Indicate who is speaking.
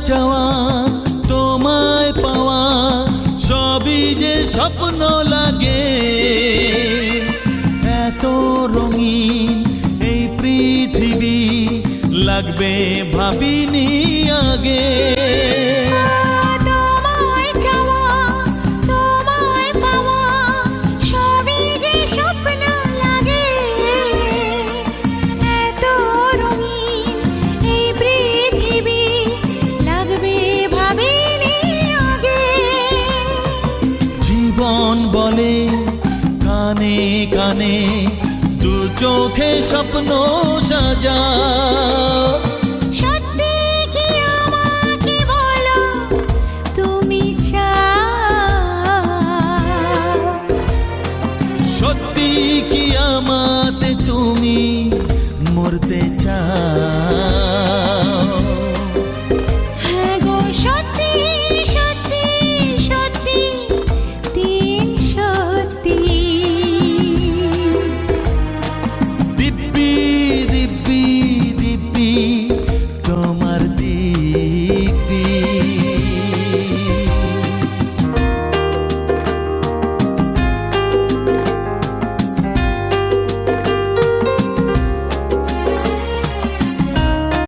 Speaker 1: চাওয়া তোমায় পাওয়া সবই যে স্বপ্ন লাগে। এত রঙিন এই পৃথিবী লাগবে ভাবিনি আগে। জীবন বলে কানে কানে দু চোখে স্বপ্ন সাজা।